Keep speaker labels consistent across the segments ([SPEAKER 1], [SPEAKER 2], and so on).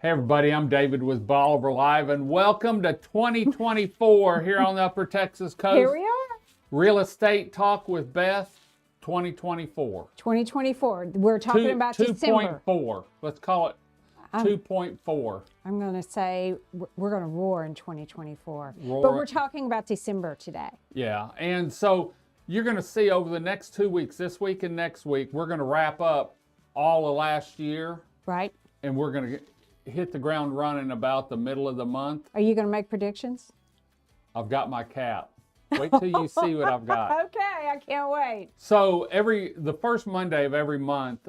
[SPEAKER 1] Hey everybody, I'm David with Bolivar Live, and welcome to 2024 here on the Upper Texas Coast.
[SPEAKER 2] Here we are.
[SPEAKER 1] Real Estate Talk with Beth, 2024.
[SPEAKER 2] 2024. We're talking about December.
[SPEAKER 1] 2.4. Let's call it 2.4.
[SPEAKER 2] I'm going to say we're going to roar in 2024.
[SPEAKER 1] Roar.
[SPEAKER 2] But we're talking about December today.
[SPEAKER 1] Yeah, and so you're going to see over the next 2 weeks, this week and next week, we're going to wrap up all of last year.
[SPEAKER 2] Right.
[SPEAKER 1] And we're going to hit the ground running about the middle of the month.
[SPEAKER 2] Are you going to make predictions?
[SPEAKER 1] I've got my cap. Wait till you see what I've got.
[SPEAKER 2] Okay, I can't wait.
[SPEAKER 1] So the first Monday of every month,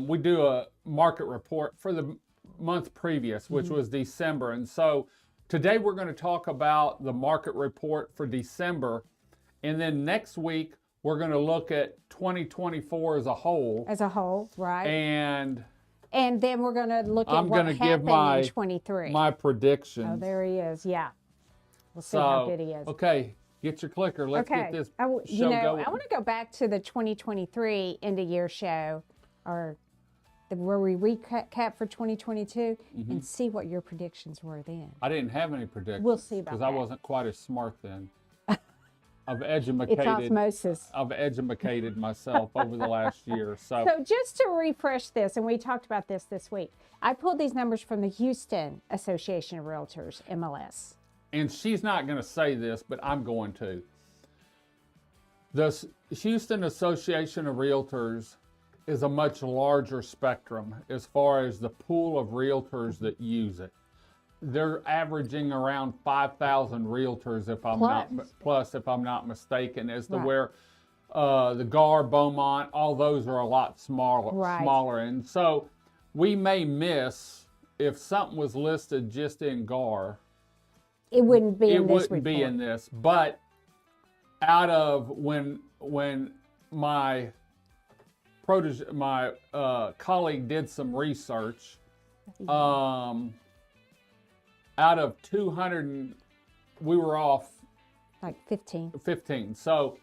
[SPEAKER 1] we do a market report for the month previous, which was December. And so today we're going to talk about the market report for December. And then next week, we're going to look at 2024 as a whole.
[SPEAKER 2] As a whole, right.
[SPEAKER 1] And
[SPEAKER 2] then we're going to look at what happened in 23.
[SPEAKER 1] My predictions.
[SPEAKER 2] Oh, there he is. Yeah. We'll see how good he is.
[SPEAKER 1] Okay, get your clicker. Let's get this show going.
[SPEAKER 2] I want to go back to the 2023 end of year show, or where we recap for 2022 and see what your predictions were then.
[SPEAKER 1] I didn't have any predictions.
[SPEAKER 2] We'll see about that.
[SPEAKER 1] Because I wasn't quite as smart then.
[SPEAKER 2] It's osmosis.
[SPEAKER 1] I've educated myself over the last year. So
[SPEAKER 2] just to refresh this, and we talked about this week, I pulled these numbers from the Houston Association of Realtors, MLS.
[SPEAKER 1] And she's not going to say this, but I'm going to. The Houston Association of Realtors is a much larger spectrum as far as the pool of realtors that use it. They're averaging around 5,000 realtors, if I'm not mistaken, as to where the Gar, Beaumont, all those are a lot smaller. And so we may miss, if something was listed just in Gar,
[SPEAKER 2] it wouldn't be in this report.
[SPEAKER 1] It wouldn't be in this. But out of when my colleague did some research, out of 200, we were off
[SPEAKER 2] like 15.
[SPEAKER 1] 15. So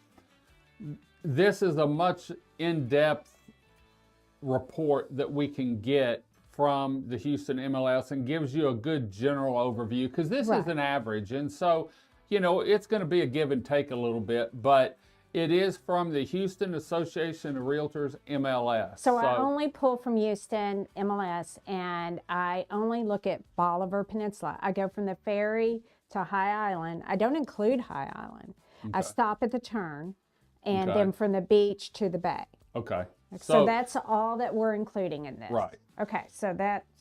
[SPEAKER 1] this is a much in-depth report that we can get from the Houston MLS and gives you a good general overview, because this is an average. And so, it's going to be a give and take a little bit, but it is from the Houston Association of Realtors MLS.
[SPEAKER 2] So I only pull from Houston MLS, and I only look at Bolivar Peninsula. I go from the ferry to High Island. I don't include High Island. Okay. I stop at the turn, and then from the beach to the bay.
[SPEAKER 1] Okay.
[SPEAKER 2] So that's all that we're including in this.
[SPEAKER 1] Right.
[SPEAKER 2] Okay, so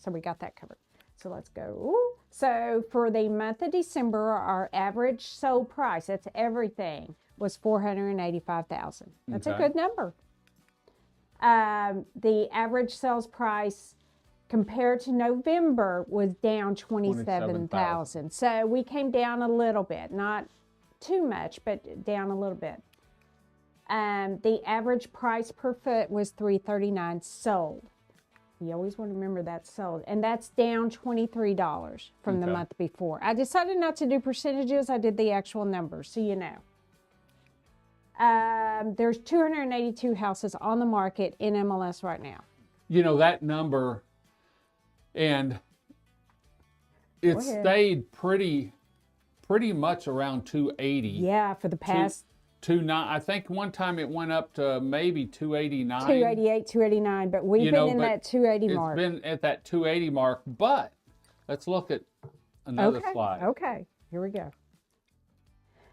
[SPEAKER 2] we got that covered. So let's go. Ooh. So for the month of December, our average sold price, that's everything, was $485,000. That's a good number. The average sales price compared to November was down $27,000. So we came down a little bit, not too much, but down a little bit. The average price per foot was $339 sold. You always want to remember that's sold. And that's down $23 from the month before. I decided not to do percentages. I did the actual numbers, so you know. There's 282 houses on the market in MLS right now.
[SPEAKER 1] That number, and it stayed pretty much around 280.
[SPEAKER 2] Yeah, for the past...
[SPEAKER 1] I think one time it went up to maybe 289.
[SPEAKER 2] 288, 289, but we've been in that 280 mark.
[SPEAKER 1] It's been at that 280 mark, but let's look at another slide.
[SPEAKER 2] Okay, here we go.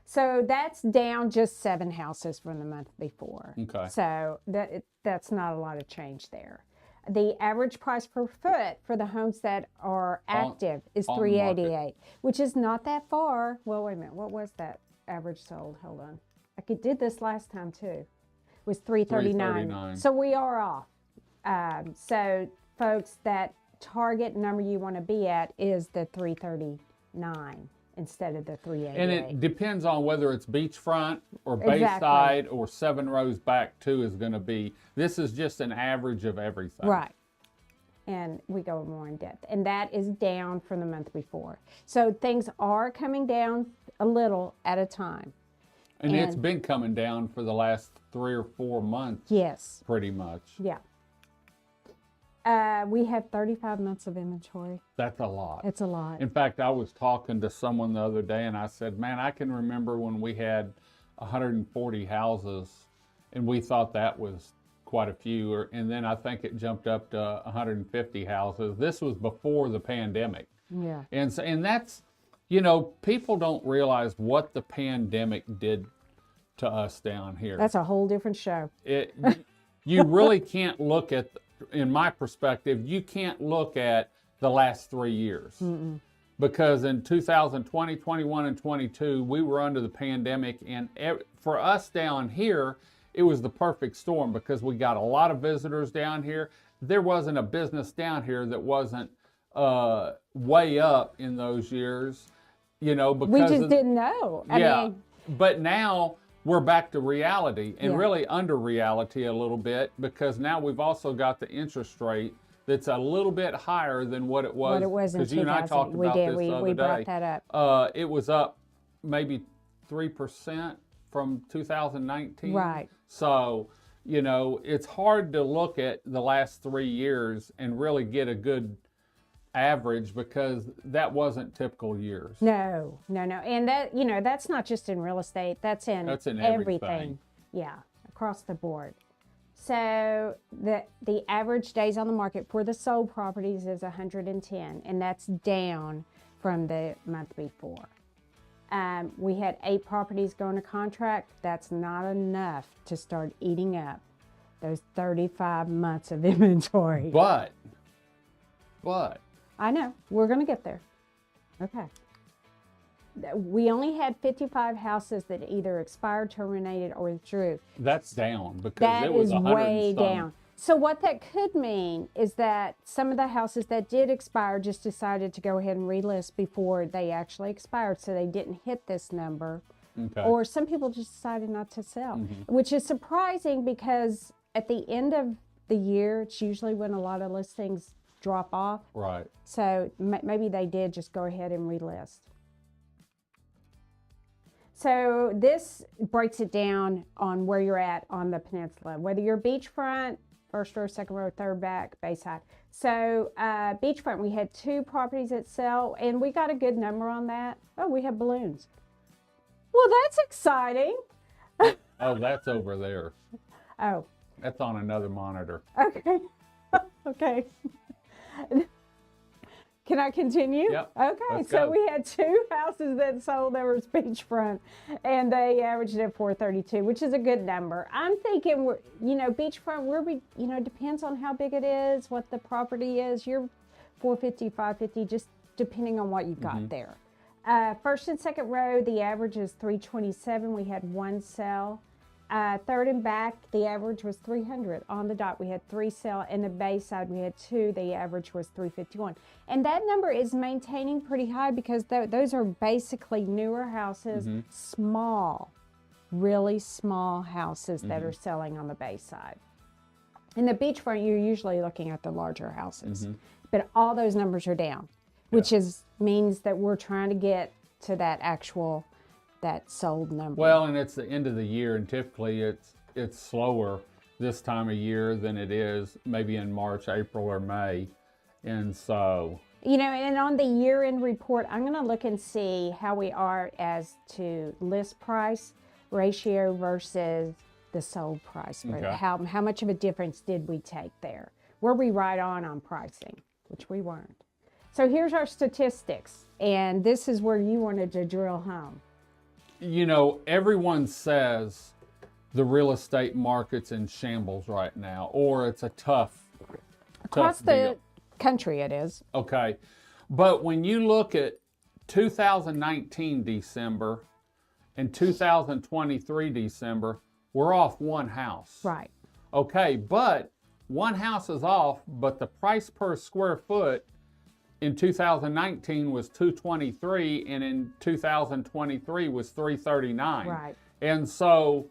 [SPEAKER 2] So that's down just 7 houses from the month before. Okay. So that's not a lot of change there. The average price per foot for the homes that are active is $388, which is not that far. Well, wait a minute. What was that average sold? Hold on. I did this last time too. It was $339. So we are off. So folks, that target number you want to be at is the $339 instead of the $388.
[SPEAKER 1] And it depends on whether it's beachfront or bayside or 7 rows back too is going to be. This is just an average of everything.
[SPEAKER 2] Right. And we go more in depth. And that is down from the month before. So things are coming down a little at a time.
[SPEAKER 1] And it's been coming down for the last 3 or 4 months.
[SPEAKER 2] Yes.
[SPEAKER 1] Pretty much.
[SPEAKER 2] Yeah. We have 35 months of inventory.
[SPEAKER 1] That's a lot.
[SPEAKER 2] It's a lot.
[SPEAKER 1] In fact, I was talking to someone the other day and I said, man, I can remember when we had 140 houses and we thought that was quite a few. And then I think it jumped up to 150 houses. This was before the pandemic.
[SPEAKER 2] Yeah.
[SPEAKER 1] And that's, you know, people don't realize what the pandemic did to us down here.
[SPEAKER 2] That's a whole different show.
[SPEAKER 1] You really can't look at, in my perspective, you can't look at the last 3 years. Mm-mm. Because in 2020, 21, and 22, we were under the pandemic. And for us down here, it was the perfect storm because we got a lot of visitors down here. There wasn't a business down here that wasn't way up in those years, you know, because
[SPEAKER 2] we just didn't know. I mean,
[SPEAKER 1] but now we're back to reality and really under reality a little bit because now we've also got the interest rate that's a little bit higher than what it was
[SPEAKER 2] in 2000.
[SPEAKER 1] You and I talked about this the other
[SPEAKER 2] we brought
[SPEAKER 1] day.
[SPEAKER 2] that up.
[SPEAKER 1] It was up maybe 3% from 2019.
[SPEAKER 2] Right.
[SPEAKER 1] So, you know, it's hard to look at the last 3 years and really get a good average because that wasn't typical years.
[SPEAKER 2] No. And that, you know, that's not just in real estate, that's in everything. Yeah, across the board. So the average days on the market for the sold properties is 110, and that's down from the month before. We had 8 properties go into contract. That's not enough to start eating up those 35 months of inventory.
[SPEAKER 1] But
[SPEAKER 2] I know, we're going to get there. Okay. We only had 55 houses that either expired, terminated, or withdrew.
[SPEAKER 1] That's down because
[SPEAKER 2] that
[SPEAKER 1] it was
[SPEAKER 2] is
[SPEAKER 1] 100
[SPEAKER 2] way
[SPEAKER 1] and some.
[SPEAKER 2] down. So what that could mean is that some of the houses that did expire just decided to go ahead and relist before they actually expired, so they didn't hit this number.
[SPEAKER 1] Okay.
[SPEAKER 2] Or some people just decided not to sell, which is surprising because at the end of the year, it's usually when a lot of listings drop off.
[SPEAKER 1] Right.
[SPEAKER 2] So maybe they did just go ahead and relist. So this breaks it down on where you're at on the peninsula, whether you're beachfront, first row, second row, third back, Bayside. So beachfront, we had 2 properties that sell, and we got a good number on that. Oh, we have balloons. Well, that's exciting.
[SPEAKER 1] Oh, that's over there.
[SPEAKER 2] Oh.
[SPEAKER 1] That's on another monitor.
[SPEAKER 2] Okay. Okay. Can I continue?
[SPEAKER 1] Yep.
[SPEAKER 2] Okay, so we had 2 houses that sold that were beachfront, and they averaged at 432, which is a good number. I'm thinking, beachfront, depends on how big it is, what the property is. You're 450, 550, just depending on what you've got there. First and second row, the average is 327. We had 1 sell. Third and back, the average was 300. On the dot, we had 3 sell. In the Bayside, we had 2. The average was 351. And that number is maintaining pretty high because those are basically newer houses, small, really small houses that are selling on the Bayside. In the beachfront, you're usually looking at the larger houses. But all those numbers are down, which means that we're trying to get to that sold number.
[SPEAKER 1] Well, and it's the end of the year, and typically it's slower this time of year than it is maybe in March, April, or May. And so,
[SPEAKER 2] and on the year-end report, I'm going to look and see how we are as to list price ratio versus the sold price.
[SPEAKER 1] Okay.
[SPEAKER 2] How much of a difference did we take there? Were we right on pricing? Which we weren't. So here's our statistics, and this is where you wanted to drill home.
[SPEAKER 1] Everyone says the real estate market's in shambles right now, or it's a tough
[SPEAKER 2] Across the
[SPEAKER 1] deal.
[SPEAKER 2] Country it is.
[SPEAKER 1] Okay. But when you look at 2019 December and 2023 December, we're off 1 house.
[SPEAKER 2] Right.
[SPEAKER 1] Okay, but 1 house is off, but the price per square foot in 2019 was $223, and in 2023 was $339.
[SPEAKER 2] Right.
[SPEAKER 1] And so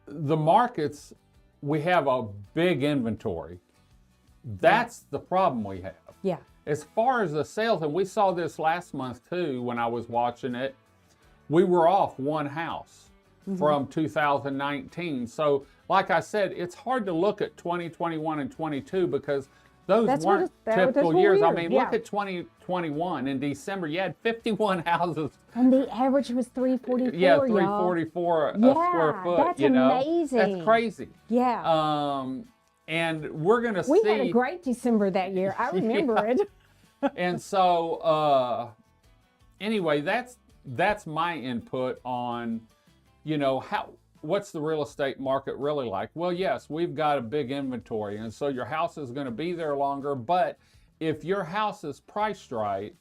[SPEAKER 1] the markets, we have a big inventory. That's the problem we have.
[SPEAKER 2] Yeah.
[SPEAKER 1] As far as the sales, and we saw this last month too when I was watching it, we were off 1 house. from 2019. So like I said, it's hard to look at 2021 and 22 because those weren't typical years. I mean, look at 2021 in December, you had 51 houses.
[SPEAKER 2] And the average was 344.
[SPEAKER 1] Yeah, 344 a square foot.
[SPEAKER 2] That's amazing.
[SPEAKER 1] That's crazy.
[SPEAKER 2] Yeah.
[SPEAKER 1] And we're going to see.
[SPEAKER 2] We had a great December that year. I remember it.
[SPEAKER 1] And so, anyway, that's my input on, what's the real estate market really like? Well, yes, we've got a big inventory, and so your house is going to be there longer. But if your house is priced right,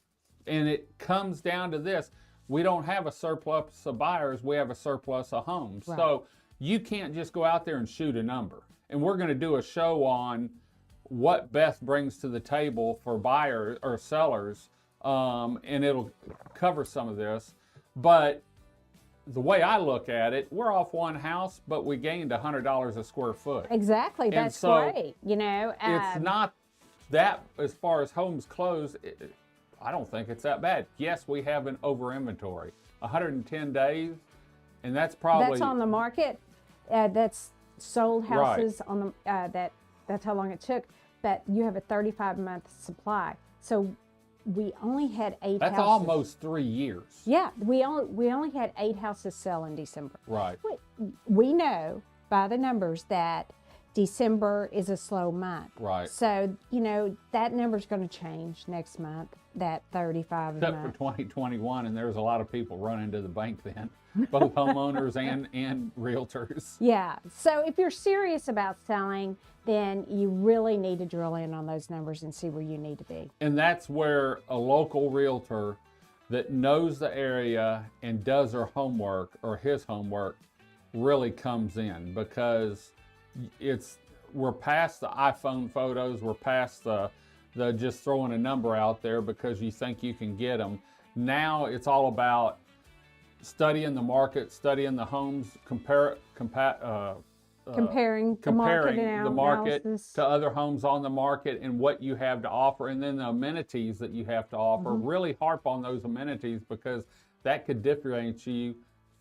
[SPEAKER 1] and it comes down to this, we don't have a surplus of buyers, we have a surplus of homes. Right. So you can't just go out there and shoot a number. And we're going to do a show on what Beth brings to the table for buyers or sellers, and it'll cover some of this. But the way I look at it, we're off one house, but we gained $100 a square foot.
[SPEAKER 2] Exactly, that's so great.
[SPEAKER 1] It's not that, as far as homes closed, I don't think it's that bad. Yes, we have an over inventory, 110 days, and that's probably
[SPEAKER 2] that's on the market. That's sold houses
[SPEAKER 1] right.
[SPEAKER 2] on the that's how long it took. But you have a 35-month supply, so we only had 8
[SPEAKER 1] That's
[SPEAKER 2] houses.
[SPEAKER 1] almost 3 years.
[SPEAKER 2] Yeah, we only had 8 houses sell in December.
[SPEAKER 1] Right.
[SPEAKER 2] We know by the numbers that December is a slow month.
[SPEAKER 1] Right.
[SPEAKER 2] So, that number's going to change next month, that 35
[SPEAKER 1] Except
[SPEAKER 2] month.
[SPEAKER 1] for 2021, and there's a lot of people running to the bank then, both homeowners and realtors.
[SPEAKER 2] Yeah. So if you're serious about selling, then you really need to drill in on those numbers and see where you need to be.
[SPEAKER 1] And that's where a local realtor that knows the area and does her homework or his homework really comes in, because we're past the iPhone photos, we're past the just throwing a number out there because you think you can get them. Now it's all about studying the market, studying the homes, comparing the market to other homes on the market and what you have to offer, and then the amenities that you have to offer. Mm-hmm. Really harp on those amenities, because that could differentiate you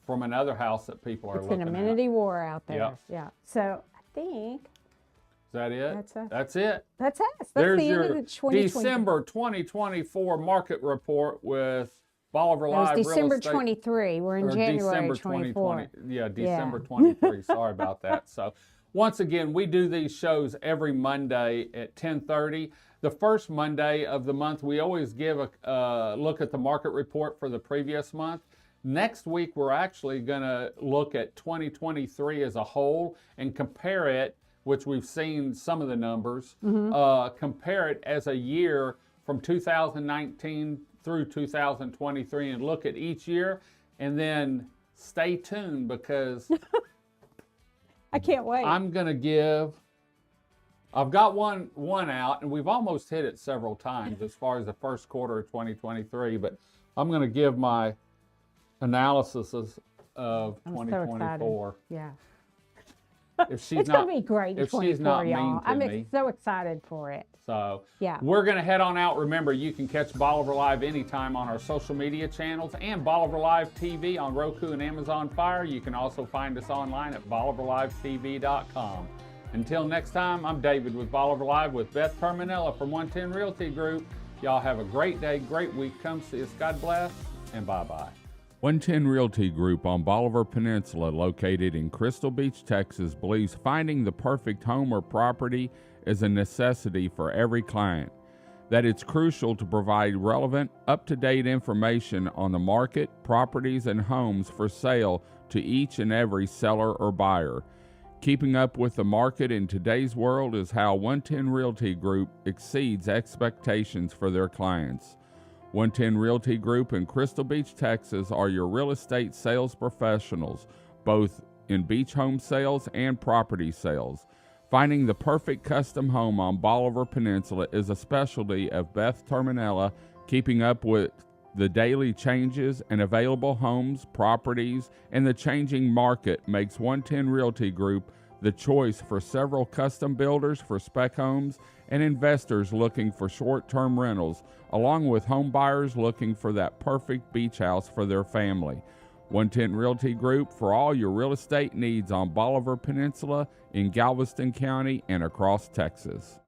[SPEAKER 1] from another house that people are looking at.
[SPEAKER 2] It's an amenity war out there.
[SPEAKER 1] Yep.
[SPEAKER 2] Yeah. So I think.
[SPEAKER 1] Is that it?
[SPEAKER 2] That's
[SPEAKER 1] it.
[SPEAKER 2] That's us. That's
[SPEAKER 1] There's
[SPEAKER 2] the
[SPEAKER 1] your
[SPEAKER 2] end of the 2020.
[SPEAKER 1] December 2024 market report with Bolivar Live Real Estate.
[SPEAKER 2] December 23. We're in January
[SPEAKER 1] December
[SPEAKER 2] 24.
[SPEAKER 1] Yeah, December 23. Sorry about that. So once again, we do these shows every Monday at 10:30. The first Monday of the month, we always give a look at the market report for the previous month. Next week, we're actually going to look at 2023 as a whole and compare it, which we've seen some of the numbers, compare it as a year from 2019 through 2023 and look at each year, and then stay tuned, because
[SPEAKER 2] I can't wait.
[SPEAKER 1] I've got one out, and we've almost hit it several times as far as the first quarter of 2023, but I'm going to give my analysis of 2024.
[SPEAKER 2] So yeah.
[SPEAKER 1] If she's
[SPEAKER 2] it's going to be great.
[SPEAKER 1] If she's not mean
[SPEAKER 2] y'all.
[SPEAKER 1] to
[SPEAKER 2] I'm
[SPEAKER 1] me.
[SPEAKER 2] so excited for it.
[SPEAKER 1] So
[SPEAKER 2] yeah,
[SPEAKER 1] we're going to head on out. Remember, you can catch Bolivar Live anytime on our social media channels and Bolivar Live TV on Roku and Amazon Fire. You can also find us online at BolivarLiveTV.com. Until next time, I'm David with Bolivar Live with Beth Terminella from 110 Realty Group. Y'all have a great day, great week. Come see us. God bless, and bye-bye. 110 Realty Group on Bolivar Peninsula, located in Crystal Beach, Texas, believes finding the perfect home or property is a necessity for every client. That it's crucial to provide relevant, up-to-date information on the market, properties, and homes for sale to each and every seller or buyer. Keeping up with the market in today's world is how 110 Realty Group exceeds expectations for their clients. 110 Realty Group in Crystal Beach, Texas are your real estate sales professionals, both in beach home sales and property sales. Finding the perfect custom home on Bolivar Peninsula is a specialty of Beth Terminella. Keeping up with the daily changes and available homes, properties, and the changing market makes 110 Realty Group the choice for several custom builders for spec homes and investors looking for short-term rentals, along with home buyers looking for that perfect beach house for their family.
[SPEAKER 3] 110 Realty Group for all your real estate needs on Bolivar Peninsula, in Galveston County, and across Texas.